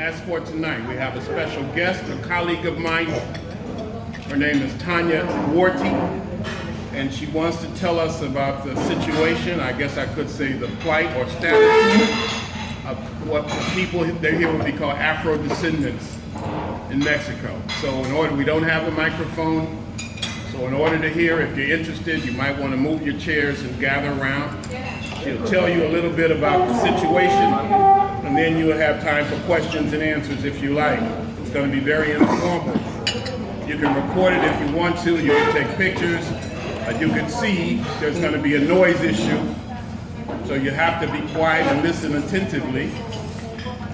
as for tonight, we have a special guest, a colleague of mine. Her name is Tanya Duarte, and she wants to tell us about the situation, I guess I could say the plight or status of what people here would be called Afro-descendants in Mexico. So we don't have a microphone, so in order to hear, if you're interested, you might want to move your chairs and gather around. She'll tell you a little bit about the situation, and then you will have time for questions and answers if you like. It's going to be very informal. You can record it if you want to, you can take pictures. You can see there's going to be a noise issue, so you have to be quiet and listen attentively,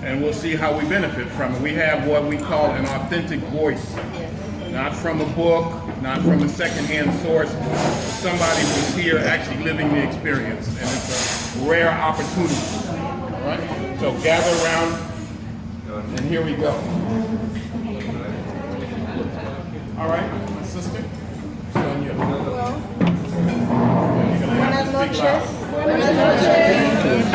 and we'll see how we benefit from it. We have what we call an authentic voice, not from a book, not from a secondhand source, somebody who's here actually living the experience, and it's a rare opportunity. All right? So gather around, and here we go. All right, my sister, it's on you. Hello. Buenas noches. Buenas noches.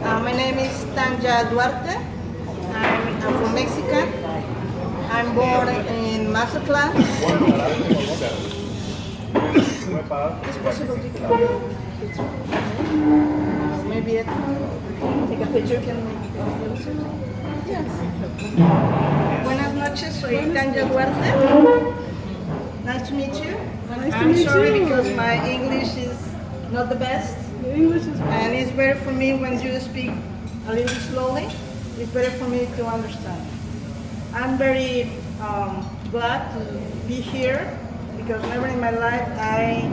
My name is Tanya Duarte. I'm Afro-Mexican. I'm born in Mazatlan. It's possible to come. Maybe take a picture. Yes. Buenas noches, soy Tanya Duarte. Nice to meet you. I'm sorry because my English is not the best. And it's better for me when you speak a little slowly. It's better for me to understand. I'm very glad to be here because never in my life I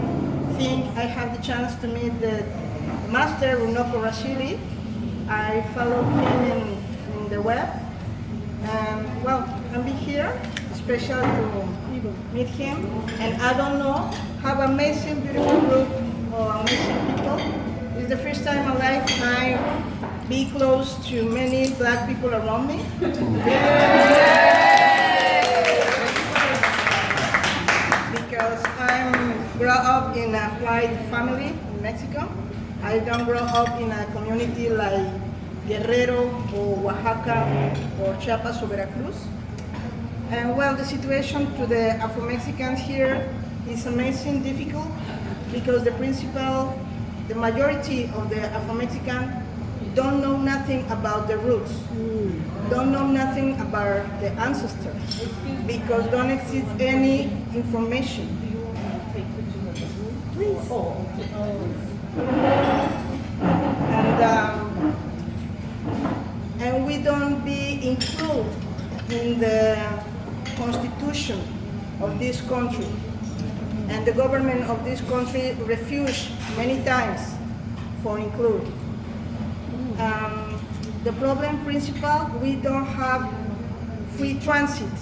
think I have the chance to meet the master, Runoko Rashidi. I followed him in the web. And well, I'll be here, special to meet him. And I don't know how amazing, beautiful group of amazing people. It's the first time in my life I be close to many black people around me. Because I'm grew up in a white family in Mexico. I don't grow up in a community like Guerrero or Oaxaca or Chiapas or Veracruz. And well, the situation to the Afro-Mexicans here is amazing, difficult, because the majority of the Afro-Mexican don't know nothing about the roots, don't know nothing about the ancestors, because don't exist any information. Please. And we don't be included in the constitution of this country. And the government of this country refused many times for include. The problem principal, we don't have free transit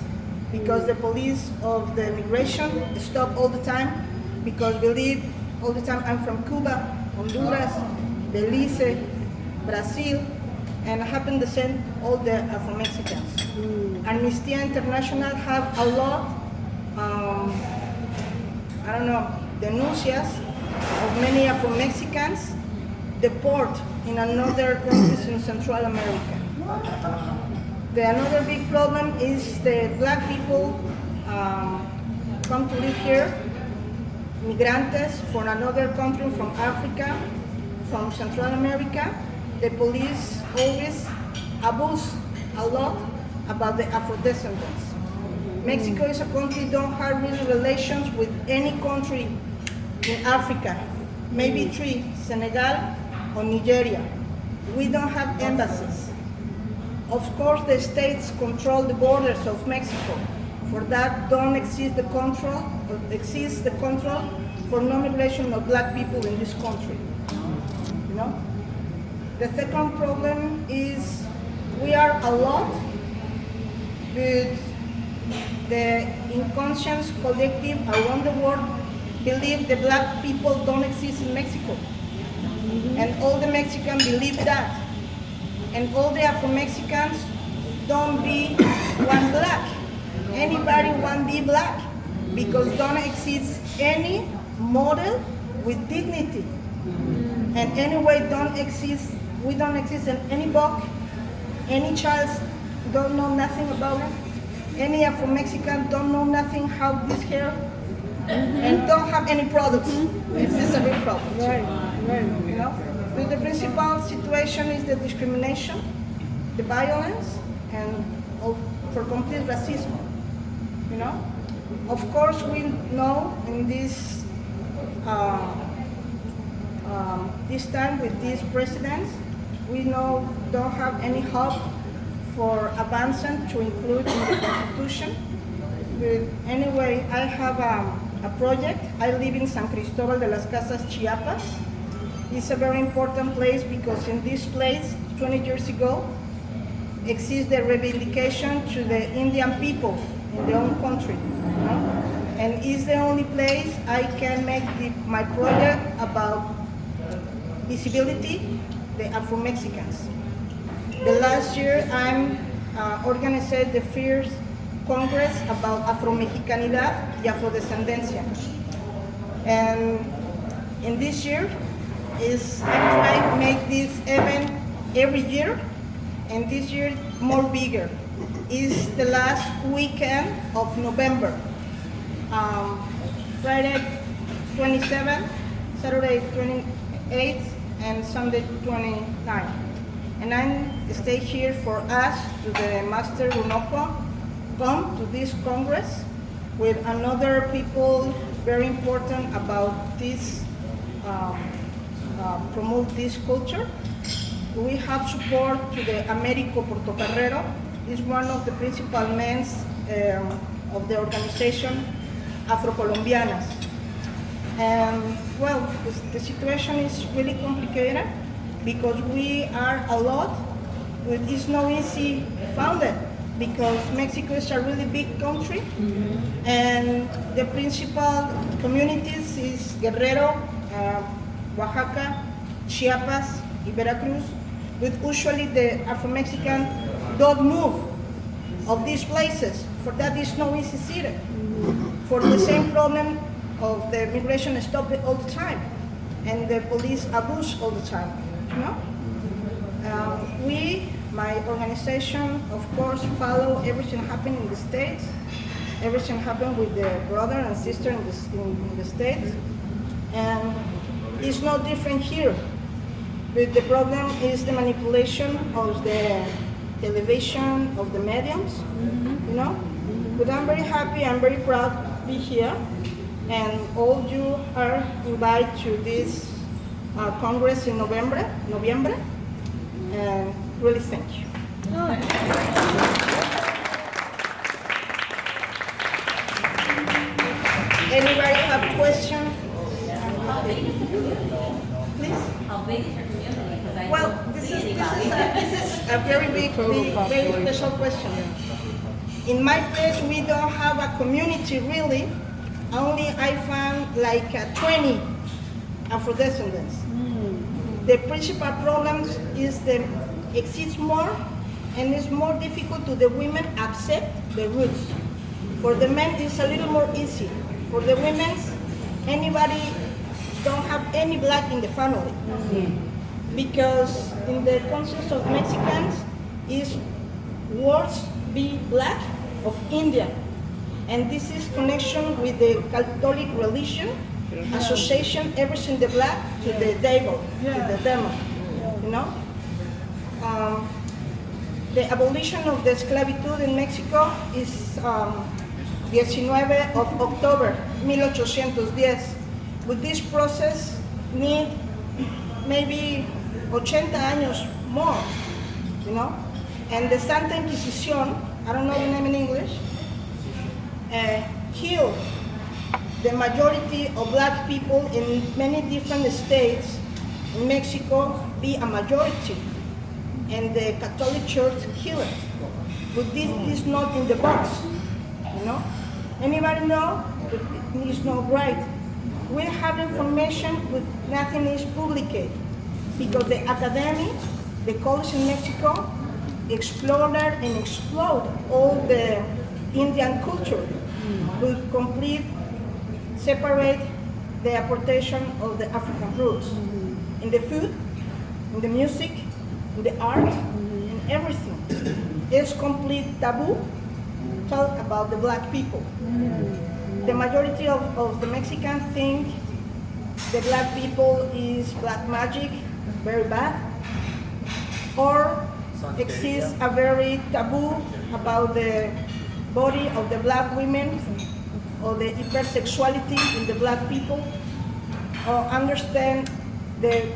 because the police of the immigration stop all the time because we live all the time. I'm from Cuba, Honduras, Belize, Brazil, and happen the same all the Afro-Mexicans. Amnesty International have a lot, denuncias of many Afro-Mexicans deport in another countries in Central America. Another big problem is the black people come to live here, migrantes from another country, from Africa, from Central America. The police always abuse a lot about the Afro-descendants. Mexico is a country don't have really relations with any country in Africa, maybe three, Senegal or Nigeria. We don't have embassies. Of course, the states control the borders of Mexico. For that, don't exist the control for non-migration of black people in this country. You know? The second problem is we are a lot, but the inconscious collective around the world believe the black people don't exist in Mexico. And all the Mexicans believe that. And all the Afro-Mexicans don't be one black. Anybody want be black because don't exist any model with dignity. And anyway, don't exist We don't exist in any book. Any child don't know nothing about it. Any Afro-Mexican don't know nothing how this hair, and don't have any products. This is a big problem. You know? But the principal situation is the discrimination, the violence, and for complete racism. You know? Of course, we know in this this time with these presidents, we know don't have any hope for advancement to include in the Constitution. But anyway, I have a project. I live in San Cristobal de las Casas, Chiapas. It's a very important place because in this place, 20 years ago, exists the reivindication to the Indian people in their own country. You know? And it's the only place I can make my project about visibility, the Afro-Mexicans. The last year, I'm organized the first Congress about Afro-Mexicanidad y Afrodescendencia. And in this year, I try to make this event every year, and this year more bigger. It's the last weekend of November. Friday 27th, Saturday 28th, and Sunday 29th. And I stay here for us to the Master Runoko, come to this Congress with another people very important about this, promote this culture. We have support to the Américo Portocarrero. He's one of the principal men of the organization Afro-Colombianas. And well, the situation is really complicated because we are a lot, but it's not easy founded because Mexico is a really big country, and the principal communities is Guerrero, Oaxaca, Chiapas, and Veracruz, but usually the Afro-Mexican don't move of these places. For that is no easy city. For the same problem of the migration stop all the time, and the police abuse all the time. You know? My organization, of course, follow everything happening in the States, everything happened with the brother and sister in the States, and it's no different here. But the problem is the manipulation of the television, of the mediums, you know? But I'm very happy, I'm very proud to be here, and all you are invited to this Congress in November, and really thank you. Anybody have questions? Please? How big is your community? Because I Well, don't this see is anybody. a very big, very special question. In my place, we don't have a community really. Only I found like 20 Afro-descendants. The principal problems is exists more, and it's more difficult to the women accept the roots. For the men, it's a little more easy. For the women, anybody don't have any black in the family. Because in the concept of Mexicans, is words be black of India. And this is connection with the Catholic religion, association everything the black to the devil, to the demon, you know? The abolition of the esclavitud in Mexico is 19 of October 1810. With this process need maybe 80 años more, you know? And the Santa Inquisition, I don't know the name in English, killed the majority of black people in many different states. In Mexico, be a majority, and the Catholic Church killed it. But this is not in the box, you know? Anybody know? It is not right. We have information, but nothing is published, because the academy, the college in Mexico, explored and explode all the Indian culture, but complete separate the apportation of the African roots in the food, in the music, in the art, in everything. It's complete taboo talk about the black people. The majority of the Mexicans think the black people is black magic, very bad, or exists a very taboo about the body of the black women or the hypersexuality in the black people, or understand the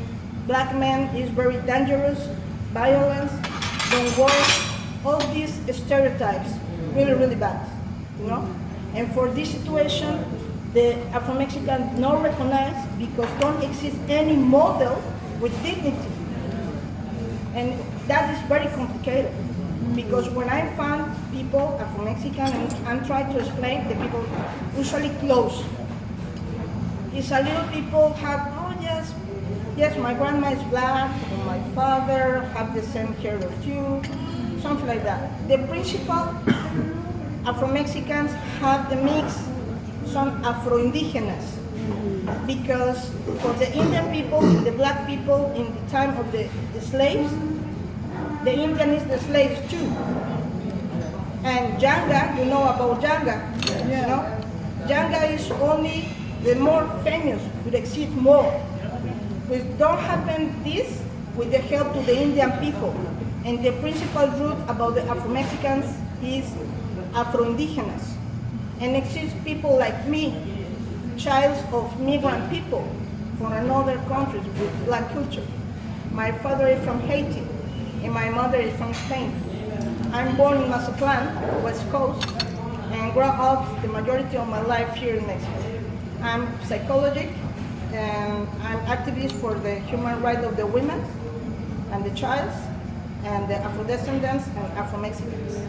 black man is very dangerous, violence, don't work, all these stereotypes, really, really bad, you know? And for this situation, the Afro-Mexican not recognized because don't exist any model with dignity. And that is very complicated because when I find people, Afro-Mexican, and I'm trying to explain, the people usually close. It's a little people have, oh yes, my grandma is black, or my father have the same hair as you, something like that. The principal Afro-Mexicans have the mix, some Afro-Indigenous, because for the Indian people, the black people in the time of the slaves, the Indian is the slaves too. And Janga, you know about Janga, you know? Janga is only the more famous, would exist more. We don't happen this with the help to the Indian people. And the principal root about the Afro-Mexicans is Afro-Indigenous. And exists people like me, child of migrant people from another countries with black culture. My father is from Haiti, and my mother is from Spain. I'm born in Mazatlan, West Coast, and grew up the majority of my life here in Mexico. I'm psychologist, and I'm activist for the human rights of the women and the child, and the Afro-descendants and Afro-Mexicans.